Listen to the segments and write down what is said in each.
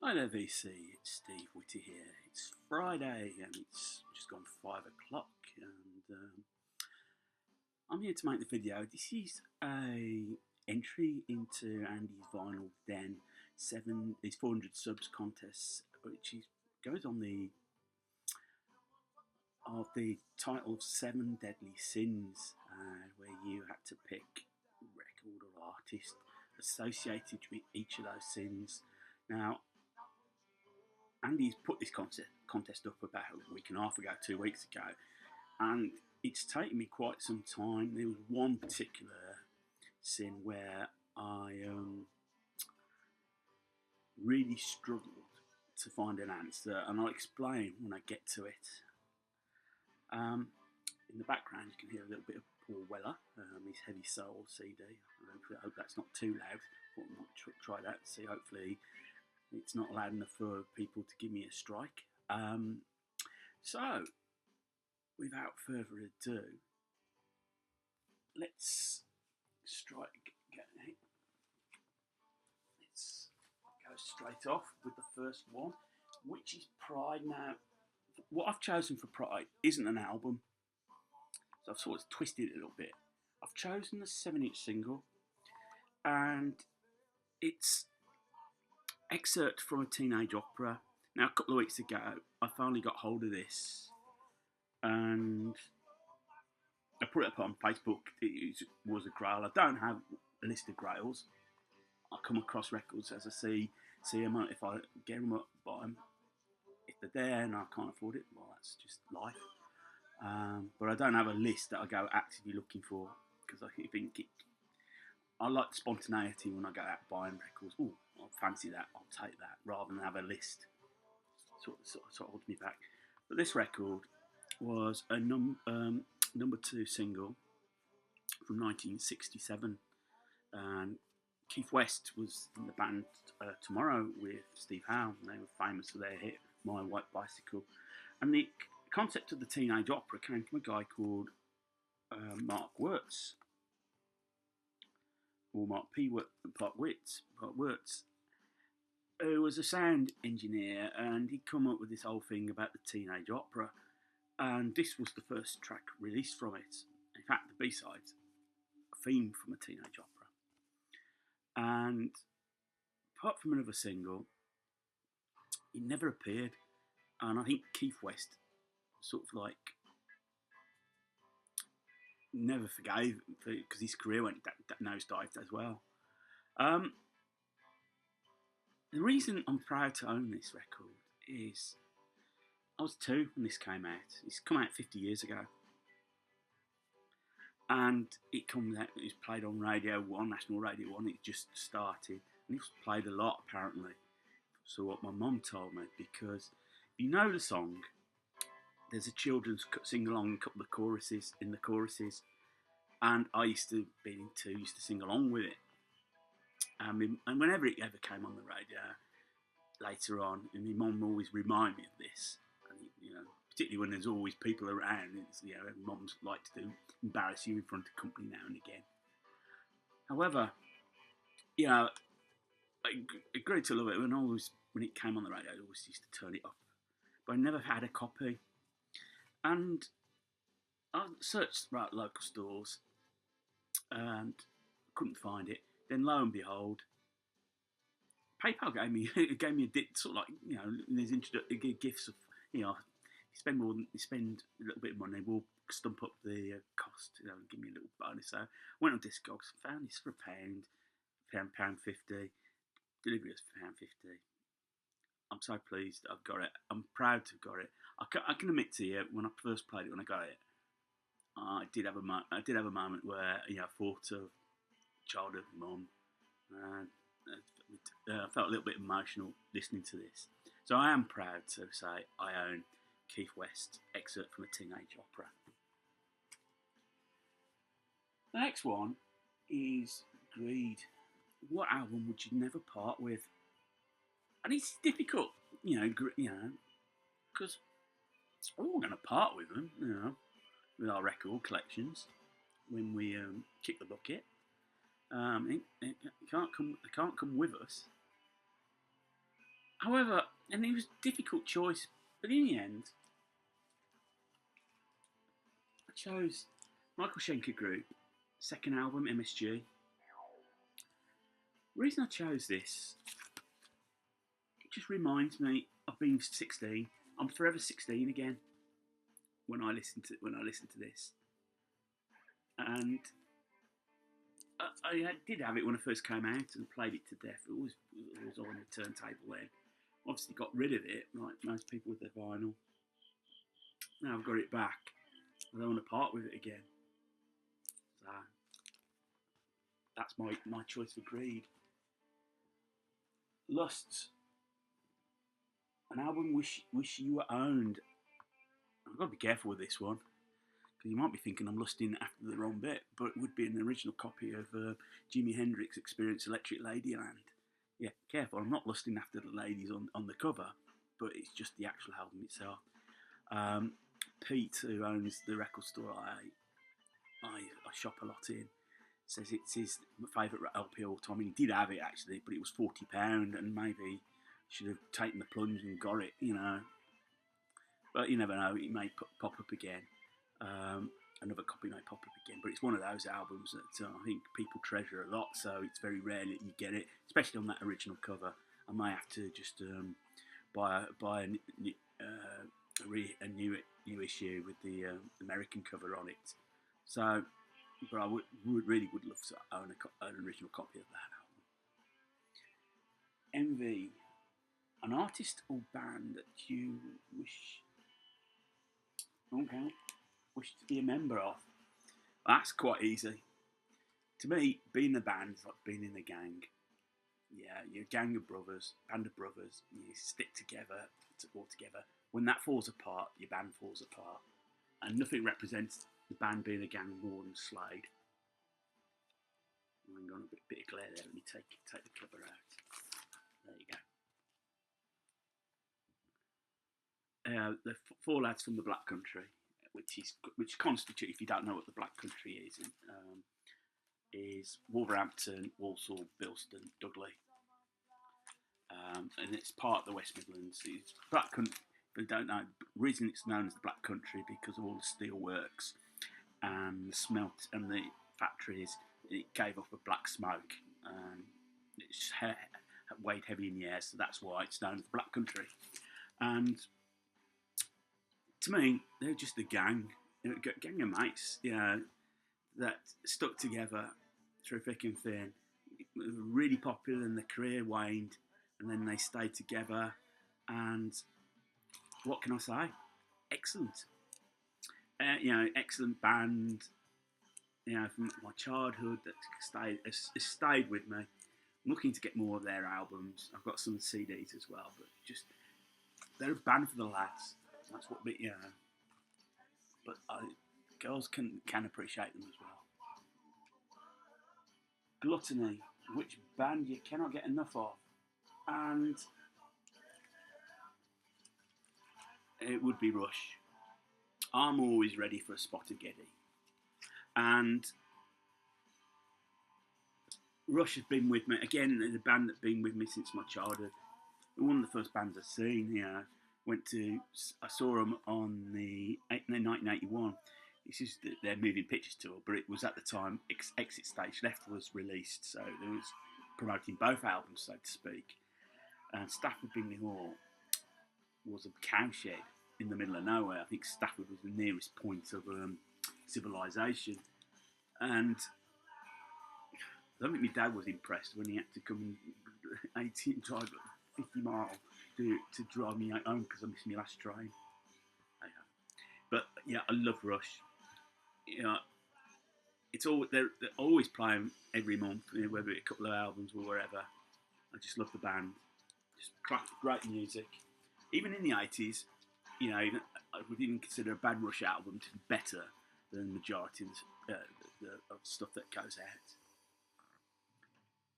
Hi there, VC. It's Steve Whitty here. It's Friday and it's just gone 5 o'clock, and I'm here to make the video. This is a entry into Andy's Vinyl Den 7 these 400 subs contests, which goes on the title of Seven Deadly Sins, where you had to pick record or artist associated with each of those sins. Now, Andy's put this contest up about a week and a half ago, 2 weeks ago, and it's taken me quite some time. There was one particular sin where I really struggled to find an answer, and I'll explain when I get to it. In the background, you can hear a little bit of Paul Weller, his Heavy Soul CD. I hope that's not too loud. I might try that and see. Hopefully, it's not loud enough for people to give me a strike. So, without further ado, let's strike. Let's go straight off with the first one, which is Pride. Now, what I've chosen for Pride isn't an album, so I've sort of twisted it a little bit. I've chosen the 7-inch single, and it's excerpt from a teenage opera. Now, a couple of weeks ago, I finally got hold of this, and I put it up on Facebook. It was a grail. I don't have a list of grails. I come across records as I see them. If I get them up, buy them. If they're there and I can't afford it, well, that's just life. But I don't have a list that I go actively looking for, because I think I like spontaneity when I go out buying records. Oh, I fancy that, I'll take that, rather than have a list. Sort of holds me back. But this record was a number 2 single from 1967, and Keith West was in the band Tomorrow with Steve Howe. They were famous for their hit My White Bicycle, and the concept of the teenage opera came from a guy called Mark Wirtz, or Mark Wirtz, who was a sound engineer, and he'd come up with this whole thing about the teenage opera, and this was the first track released from it. In fact, the B-side's a theme from a teenage opera. And apart from another single, it never appeared, and I think Keith West sort of like never forgave him, because his career went nosedived as well. The reason I'm proud to own this record is I was 2 when this came out. It's come out 50 years ago. And it was played on Radio 1, National Radio 1. It just started. And it was played a lot, apparently. So what my mum told me, because if you know the song, there's a children's sing-along, a couple of choruses, and I used to sing along with it. And whenever it ever came on the radio later on, and my mum always reminded me of this, and particularly when there's always people around, mums like to embarrass you in front of company now and again. However, I grew to love it when it came on the radio. I always used to turn it up, but I never had a copy. And I searched around local stores and couldn't find it. Then lo and behold, PayPal gave me sort of like, these gifts of, you spend a little bit of money, we'll stump up the cost, and give me a little bonus. So I went on Discogs, found this for £1.50, delivery was £1.50. I'm so pleased I've got it. I'm proud to have got it. I can admit to you, when I first played it, when I got it, I did have a moment where I thought of childhood mum, and I felt a little bit emotional listening to this. So I am proud to say I own Keith West, excerpt from a teenage opera. The next one is Greed. What album would you never part with? And it's difficult, because we're all going to part with them, with our record collections when we kick the bucket. It can't come with us. However, and it was a difficult choice, but in the end, I chose Michael Schenker Group, second album, MSG. The reason I chose this, it just reminds me of being 16. I'm forever 16 again when I listen to this, and I did have it when I first came out and played it to death. It was on the turntable then. Obviously got rid of it, like most people with their vinyl. Now I've got it back. I don't want to part with it again. So that's my choice for Greed. Lusts. An album wish you were owned. I've got to be careful with this one, because you might be thinking I'm lusting after the wrong bit, but it would be an original copy of Jimi Hendrix Experience Electric Ladyland. Yeah, careful, I'm not lusting after the ladies on the cover, but it's just the actual album itself. Pete, who owns the record store I shop a lot in, says it's his favourite LP all time. I mean, he did have it actually, but it was £40, and maybe should have taken the plunge and got it, you know. But you never know; it may pop up again. Another copy may pop up again, but it's one of those albums that I think people treasure a lot. So it's very rare that you get it, especially on that original cover. I may have to just buy a new issue with the American cover on it. So, but I would love to own an original copy of that album. Envy, an artist or band that you wish to be a member of. That's quite easy. To me, being a band is like being in a gang. Yeah, you're a gang of brothers, band of brothers. You stick together, all together. When that falls apart, your band falls apart. And nothing represents the band being a gang more than Slade. Hang on, a bit of glare there. Let me take the cover out. There you go. The four lads from the Black Country, which constitute, if you don't know what the Black Country is Wolverhampton, Walsall, Bilston, Dudley, and it's part of the West Midlands. It's Black Country. If you don't know, the reason it's known as the Black Country because of all the steel works and the smelt and the factories. It gave off a black smoke. It's weighed heavy in the air, so that's why it's known as the Black Country. And to me, they're just a gang of mates, you know, that stuck together through thick and thin. Really popular, and their career waned, and then they stayed together. And what can I say? Excellent. Excellent band. You know, from my childhood that has stayed with me. I'm looking to get more of their albums. I've got some CDs as well, but just they're a band for the lads. That's what, you know. But girls can appreciate them as well. Gluttony, which band you cannot get enough of, and it would be Rush. I'm always ready for a spot of Geddy. And Rush has been with me, again, the band that's been with me since my childhood. One of the first bands I've seen, you know, I saw them on in 1981. This is their moving pictures tour, but it was at the time Exit Stage Left was released, so it was promoting both albums, so to speak. And Stafford Bingley Hall was a cowshed in the middle of nowhere. I think Stafford was the nearest point of civilization, and I don't think my dad was impressed when he had to come 18 drive 50 miles to drive me home because I missed my last train. But yeah, I love Rush. You know, they're always playing every month, you know, whether it's a couple of albums or wherever. I just love the band. Just great music. Even in the 80s, you know, I would even consider a Bad Rush album to be better than the majority of stuff that goes out.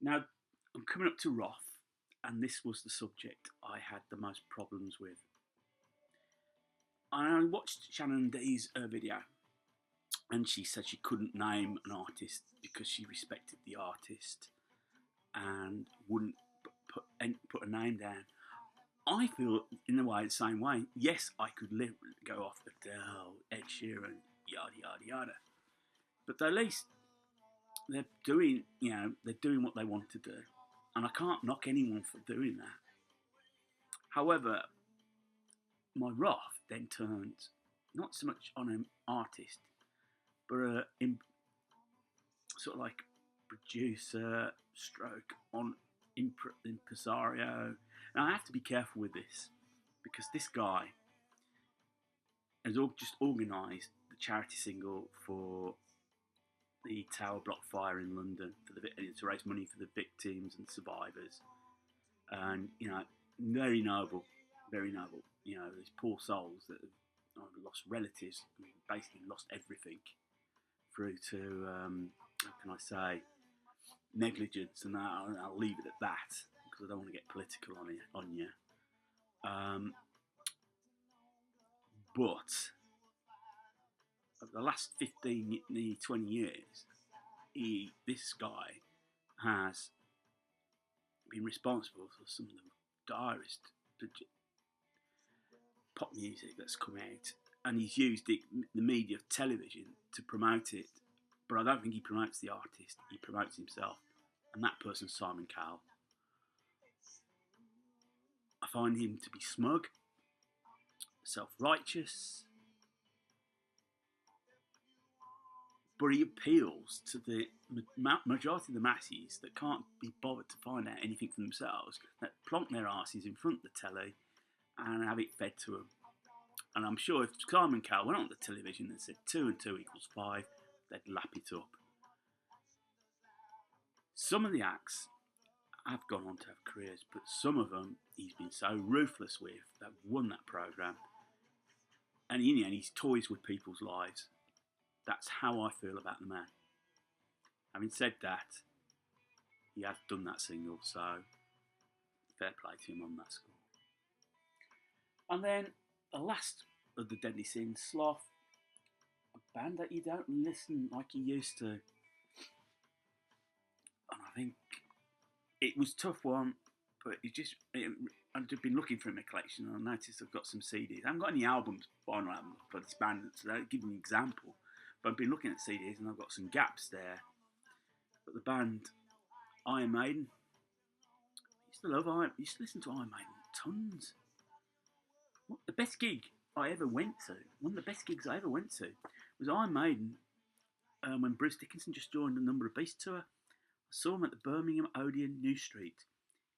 Now, I'm coming up to Roth, and this was the subject I had the most problems with. I watched Shannon Dee's video, and she said she couldn't name an artist because she respected the artist and wouldn't put a name down. I feel in a way the same way. Yes, I could go off Adele, Ed Sheeran, yada yada yada, but at least they're doing, they're doing what they want to do, and I can't knock anyone for doing that. However, my wrath then turns not so much on an artist, but sort of like producer stroke on impresario. Now I have to be careful with this because this guy has just organised the charity single for the Tower Block fire in London to raise money for the victims and survivors, and very noble, very noble. These poor souls that have lost relatives, basically lost everything through to how can I say, negligence, and I'll leave it at that because I don't want to get political on you. But over the last 15, 20 years, this guy has been responsible for some of the direst pop music that's come out, and he's used the media of television to promote it. But I don't think he promotes the artist; he promotes himself, and that person's Simon Cowell. I find him to be smug, self-righteous, but he appeals to the majority of the masses that can't be bothered to find out anything for themselves, that plonk their asses in front of the telly and have it fed to them. And I'm sure if Simon Cowell went on the television and said 2 and 2 equals 5, they'd lap it up. Some of the acts have gone on to have careers, but some of them he's been so ruthless with that won that programme. And in the end, he's toys with people's lives. That's how I feel about the man. Having said that, he has done that single, so fair play to him on that score. And then the last of the Deadly Sins, Sloth, a band that you don't listen like you used to. And I think it was a tough one, but I've just been looking through my collection and I noticed I've got some CDs. I haven't got any albums, vinyl albums for this band, so I'll give you an example. But I've been looking at CDs and I've got some gaps there. But the band Iron Maiden, I used to listen to Iron Maiden tons. The best gig I ever went to, one of the best gigs I ever went to, was Iron Maiden when Bruce Dickinson just joined the Number of Beast tour. I saw him at the Birmingham Odeon, New Street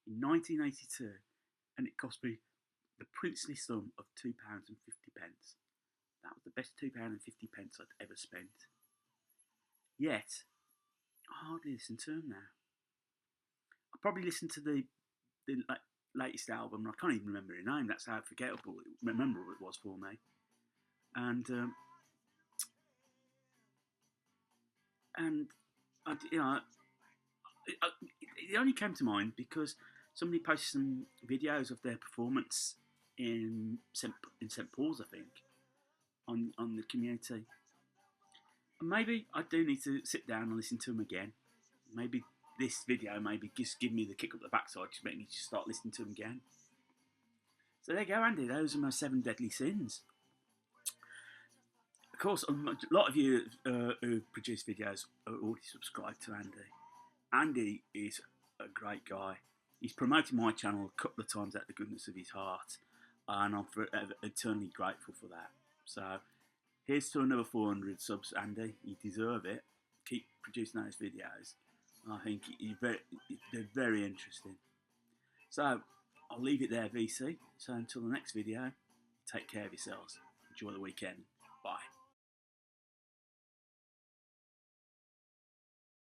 in 1982, and it cost me the princely sum of £2.50. That was the best £2.50 I'd ever spent. Yet, I hardly listen to him now. I probably listened to the latest album, and I can't even remember the name. That's how memorable it was for me. And it only came to mind because somebody posted some videos of their performance in St Paul's, I think, on the community. And maybe I do need to sit down and listen to them again. Maybe this video just give me the kick up the backside to make me just start listening to them again. So there you go, Andy. Those are my 7 deadly sins. Of course, a lot of you who produce videos are already subscribed to Andy. Andy is a great guy. He's promoted my channel a couple of times out of the goodness of his heart, and I'm eternally grateful for that. So here's to another 400 subs, Andy. You deserve it. Keep producing those videos. I think they're very interesting. So I'll leave it there, VC. So until the next video, take care of yourselves. Enjoy the weekend.